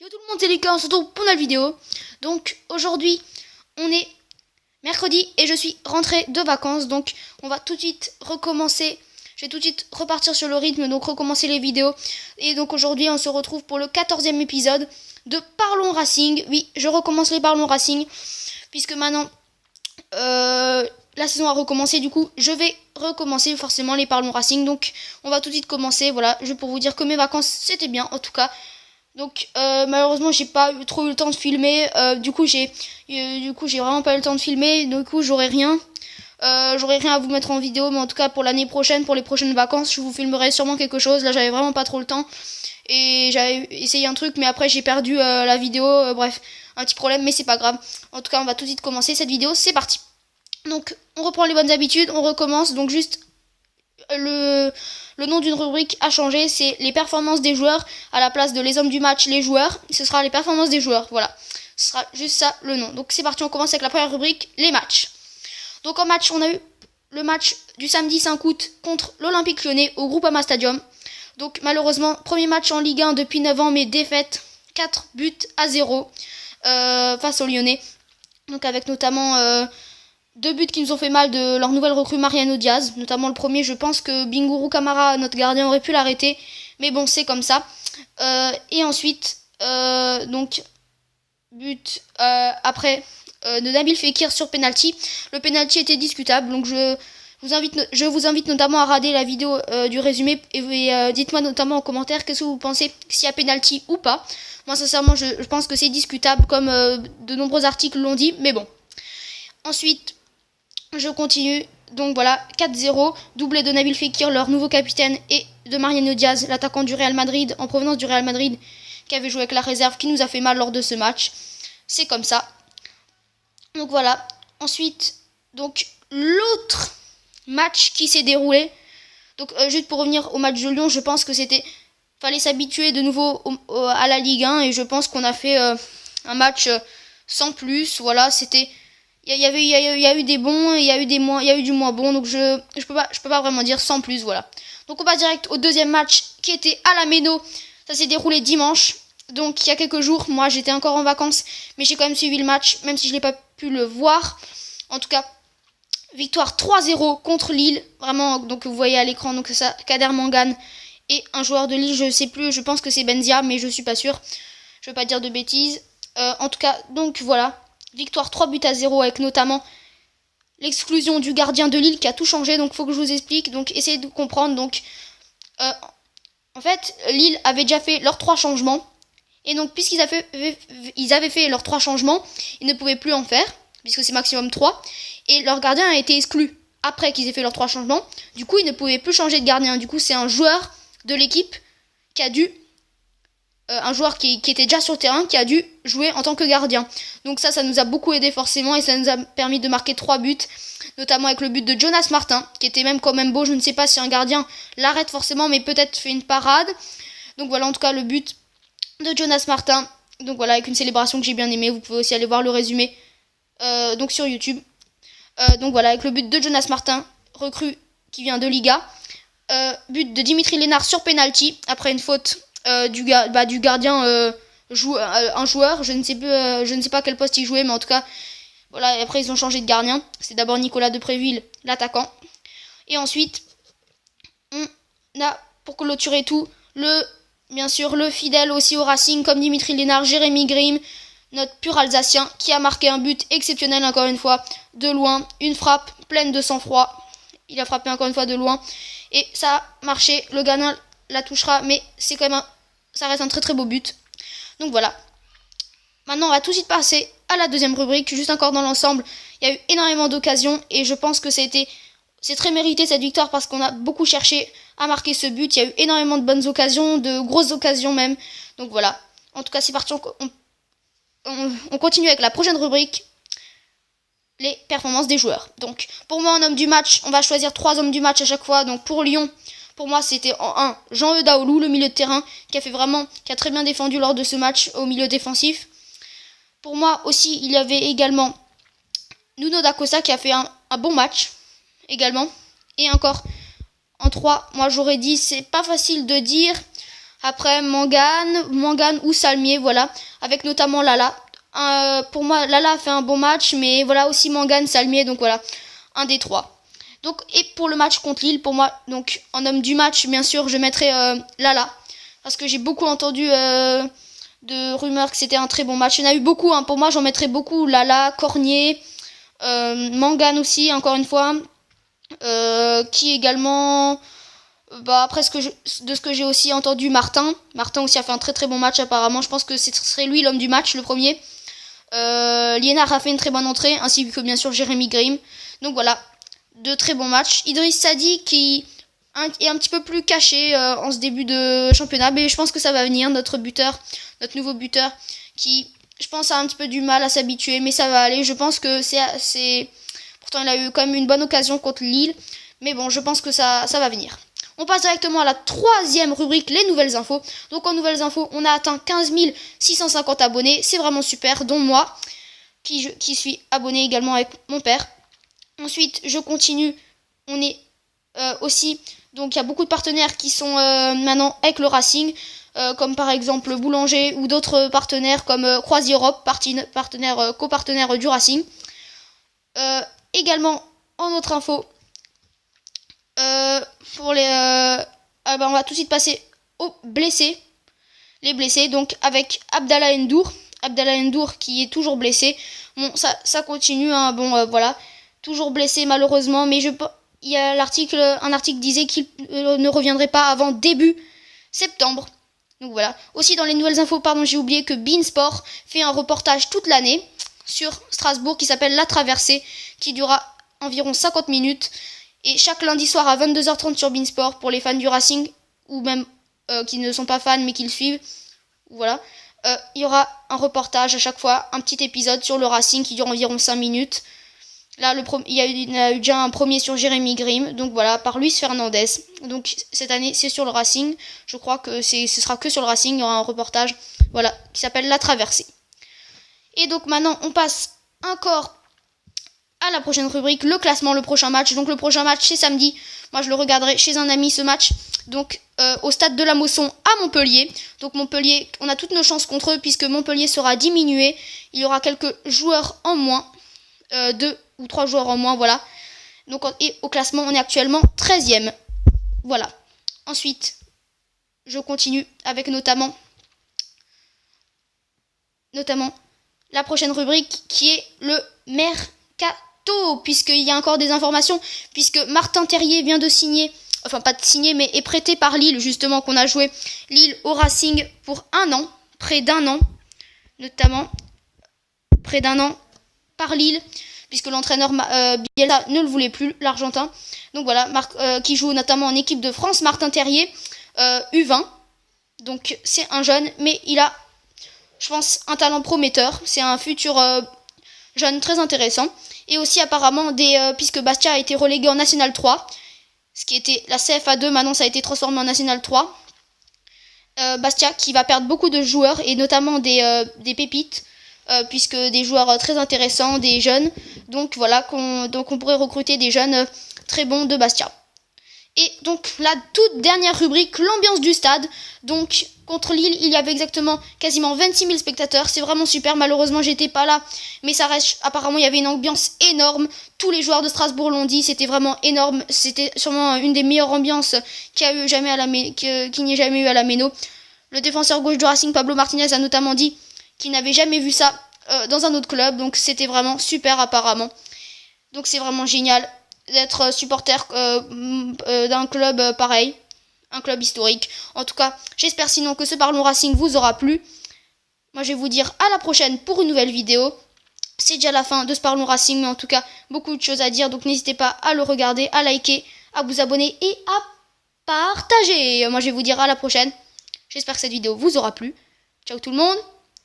Yo tout le monde, c'est Lucas, on se retrouve pour notre vidéo. Donc aujourd'hui, on est mercredi et je suis rentrée de vacances. Donc on va tout de suite recommencer. Je vais tout de suite repartir sur le rythme, donc recommencer les vidéos. Et donc aujourd'hui, on se retrouve pour le 14e épisode de Parlons Racing. Oui, je recommence les Parlons Racing, puisque maintenant, la saison a recommencé. Du coup, je vais recommencer forcément les Parlons Racing. Donc on va tout de suite commencer. Voilà, juste pour vous dire que mes vacances, c'était bien, en tout cas. Donc malheureusement j'ai pas trop eu le temps de filmer, du coup j'ai vraiment pas eu le temps de filmer, du coup j'aurai rien à vous mettre en vidéo, mais en tout cas pour l'année prochaine, pour les prochaines vacances, je vous filmerai sûrement quelque chose. Là j'avais vraiment pas trop le temps et j'avais essayé un truc, mais après j'ai perdu la vidéo, bref, un petit problème, mais c'est pas grave. En tout cas on va tout de suite commencer cette vidéo, c'est parti. Donc on reprend les bonnes habitudes, on recommence, donc juste le nom d'une rubrique a changé, c'est les performances des joueurs à la place de les hommes du match, les joueurs. Ce sera les performances des joueurs, voilà. Ce sera juste ça le nom. Donc c'est parti, on commence avec la première rubrique, les matchs. Donc en match, on a eu le match du samedi 5 août contre l'Olympique Lyonnais au Groupama Stadium. Donc malheureusement, premier match en Ligue 1 depuis 9 ans, mais défaite 4-0 face aux Lyonnais. Donc avec notamment 2 buts qui nous ont fait mal de leur nouvelle recrue Mariano Diaz. Notamment le premier, je pense que Bingourou Kamara, notre gardien, aurait pu l'arrêter. Mais bon, c'est comme ça. Et ensuite, donc, but après de Nabil Fekir sur penalty. Le penalty était discutable, donc je vous invite notamment à regarder la vidéo du résumé et dites-moi notamment en commentaire qu'est-ce que vous pensez, s'il y a penalty ou pas. Moi sincèrement je pense que c'est discutable comme de nombreux articles l'ont dit, mais bon. Ensuite, je continue. Donc voilà, 4-0, doublé de Nabil Fekir, leur nouveau capitaine, et de Mariano Diaz, l'attaquant du Real Madrid, en provenance du Real Madrid, qui avait joué avec la réserve, qui nous a fait mal lors de ce match. C'est comme ça. Donc voilà. Ensuite, donc l'autre match qui s'est déroulé. Donc juste pour revenir au match de Lyon, je pense que fallait s'habituer de nouveau à la Ligue 1, et je pense qu'on a fait un match sans plus. Voilà, c'était... Il y a eu des bons, il y a eu du moins bon, donc je peux pas vraiment dire sans plus, voilà. Donc on passe direct au deuxième match qui était à la Méno. Ça s'est déroulé dimanche, donc il y a quelques jours. Moi j'étais encore en vacances, mais j'ai quand même suivi le match, même si je n'ai pas pu le voir. En tout cas, victoire 3-0 contre Lille, vraiment. Donc vous voyez à l'écran, donc c'est ça, Kader Mangane et un joueur de Lille, je sais plus, je pense que c'est Benzia, mais je suis pas sûr. Je veux pas dire de bêtises. En tout cas, donc voilà. Victoire 3-0 avec notamment l'exclusion du gardien de Lille qui a tout changé. Donc il faut que je vous explique. Donc essayez de comprendre. Donc en fait, Lille avait déjà fait leurs 3 changements. Et donc puisqu'ils avaient fait leurs 3 changements, ils ne pouvaient plus en faire, puisque c'est maximum 3. Et leur gardien a été exclu après qu'ils aient fait leurs 3 changements. Du coup, ils ne pouvaient plus changer de gardien. Du coup, c'est un joueur de l'équipe qui a dû... un joueur qui était déjà sur le terrain, qui a dû jouer en tant que gardien. Donc ça nous a beaucoup aidé forcément, et ça nous a permis de marquer 3 buts, notamment avec le but de Jonas Martin, qui était même quand même beau. Je ne sais pas si un gardien l'arrête forcément, mais peut-être fait une parade. Donc voilà, en tout cas le but de Jonas Martin. Donc voilà, avec une célébration que j'ai bien aimée. Vous pouvez aussi aller voir le résumé donc sur YouTube. Donc voilà, avec le but de Jonas Martin, recrue qui vient de Liga. But de Dimitri Lénard sur penalty après une faute du gardien, un joueur, je ne sais pas quel poste il jouait, mais en tout cas voilà. Et après ils ont changé de gardien, c'est d'abord Nicolas Depréville, l'attaquant, et ensuite on a, pour clôturer tout, bien sûr le fidèle aussi au Racing comme Dimitri Lénard, Jérémy Grimm, notre pur Alsacien, qui a marqué un but exceptionnel encore une fois, de loin, une frappe pleine de sang-froid. Il a frappé encore une fois de loin, et ça a marché, le gardien la touchera, mais c'est quand même ça reste un très très beau but. Donc voilà. Maintenant on va tout de suite passer à la deuxième rubrique. Juste encore dans l'ensemble, il y a eu énormément d'occasions, et je pense que c'est très mérité cette victoire, parce qu'on a beaucoup cherché à marquer ce but. Il y a eu énormément de bonnes occasions, de grosses occasions même. Donc voilà. En tout cas c'est parti, on continue avec la prochaine rubrique, les performances des joueurs. Donc pour moi, en homme du match, on va choisir 3 hommes du match à chaque fois. Donc pour Lyon, pour moi c'était en 1 Jean Eudaoulou, le milieu de terrain, qui a très bien défendu lors de ce match au milieu défensif. Pour moi aussi, il y avait également Nuno da Costa, qui a fait un bon match également. Et encore en 3, moi j'aurais dit, c'est pas facile de dire. Après, Mangane ou Salmier, voilà. Avec notamment Lala. Pour moi, Lala a fait un bon match, mais voilà aussi Mangane, Salmier, donc voilà, un des trois. Donc, et pour le match contre Lille, pour moi, donc en homme du match, bien sûr, je mettrai Lala. Parce que j'ai beaucoup entendu de rumeurs que c'était un très bon match. Il y en a eu beaucoup, hein. Pour moi, j'en mettrais beaucoup. Lala, Cornier, Mangane aussi, encore une fois. Qui également... après de ce que j'ai aussi entendu, Martin aussi a fait un très très bon match apparemment. Je pense que ce serait lui l'homme du match, le premier. Liénard a fait une très bonne entrée, ainsi que bien sûr Jérémy Grimm. Donc voilà, de très bons matchs. Idriss Sadi qui est un petit peu plus caché en ce début de championnat, mais je pense que ça va venir. Notre nouveau buteur, qui je pense a un petit peu du mal à s'habituer, mais ça va aller. Je pense que c'est... Pourtant il a eu quand même une bonne occasion contre Lille, mais bon, je pense que ça va venir. On passe directement à la troisième rubrique, les nouvelles infos. Donc en nouvelles infos, on a atteint 15 650 abonnés. C'est vraiment super, dont moi, qui suis abonné également avec mon père. Ensuite, je continue. On est aussi... Donc il y a beaucoup de partenaires qui sont maintenant avec le Racing. Comme par exemple Boulanger ou d'autres partenaires comme Croisi Europe, copartenaire du Racing. Également, en autre info... pour les on va tout de suite passer aux blessés. Les blessés, donc avec Abdallah N'Dour qui est toujours blessé. Bon, ça continue, hein. Bon, voilà, toujours blessé malheureusement, mais il y a un article disait qu'il ne reviendrait pas avant début septembre. Donc voilà. Aussi dans les nouvelles infos, j'ai oublié que beIN Sport fait un reportage toute l'année sur Strasbourg qui s'appelle La Traversée, qui durera environ 50 minutes. Et chaque lundi soir à 22h30 sur beIN Sport pour les fans du Racing, ou même qui ne sont pas fans mais qui le suivent, voilà. Il y aura un reportage à chaque fois, un petit épisode sur le Racing qui dure environ 5 minutes. Là, il y a eu déjà un premier sur Jérémy Grimm, donc voilà, par Luis Fernandez. Donc cette année, c'est sur le Racing. Je crois que ce sera que sur le Racing, il y aura un reportage, voilà, qui s'appelle La Traversée. Et donc maintenant, on passe encore à la prochaine rubrique, le classement, le prochain match. Donc le prochain match, c'est samedi. Moi, je le regarderai chez un ami, ce match. Donc au stade de la Mosson à Montpellier. Donc Montpellier, on a toutes nos chances contre eux puisque Montpellier sera diminué. Il y aura quelques joueurs en moins. 2 ou 3 joueurs en moins, voilà. Donc et au classement, on est actuellement 13e. Voilà. Ensuite, je continue avec notamment la prochaine rubrique qui est le Mercato, puisqu'il y a encore des informations, puisque Martin Terrier vient de signer, enfin pas de signer, mais est prêté par Lille, justement, qu'on a joué Lille au Racing pour près d'un an, notamment, près d'un an par Lille, puisque l'entraîneur Bielsa ne le voulait plus, l'Argentin. Donc voilà, qui joue notamment en équipe de France, Martin Terrier, U20. Donc c'est un jeune, mais il a, je pense, un talent prometteur. C'est un futur jeune très intéressant. Et aussi apparemment, puisque Bastia a été relégué en National 3, ce qui était la CFA2, maintenant ça a été transformé en National 3. Bastia qui va perdre beaucoup de joueurs, et notamment des pépites, puisque des joueurs très intéressants, des jeunes. Donc voilà, on pourrait recruter des jeunes très bons de Bastia. Et donc la toute dernière rubrique, l'ambiance du stade. Donc contre Lille, il y avait quasiment 26 000 spectateurs. C'est vraiment super. Malheureusement, j'étais pas là, mais ça reste. Apparemment, il y avait une ambiance énorme. Tous les joueurs de Strasbourg l'ont dit. C'était vraiment énorme. C'était sûrement une des meilleures ambiances qu'il n'y ait jamais eu à la Méno. Le défenseur gauche du Racing, Pablo Martinez, a notamment dit qu'il n'avait jamais vu ça dans un autre club. Donc c'était vraiment super apparemment. Donc c'est vraiment génial d'être supporter d'un club pareil, un club historique. En tout cas, j'espère sinon que ce Parlons Racing vous aura plu. Moi, je vais vous dire à la prochaine pour une nouvelle vidéo. C'est déjà la fin de ce Parlons Racing, mais en tout cas, beaucoup de choses à dire. Donc n'hésitez pas à le regarder, à liker, à vous abonner et à partager. Moi, je vais vous dire à la prochaine. J'espère que cette vidéo vous aura plu. Ciao tout le monde.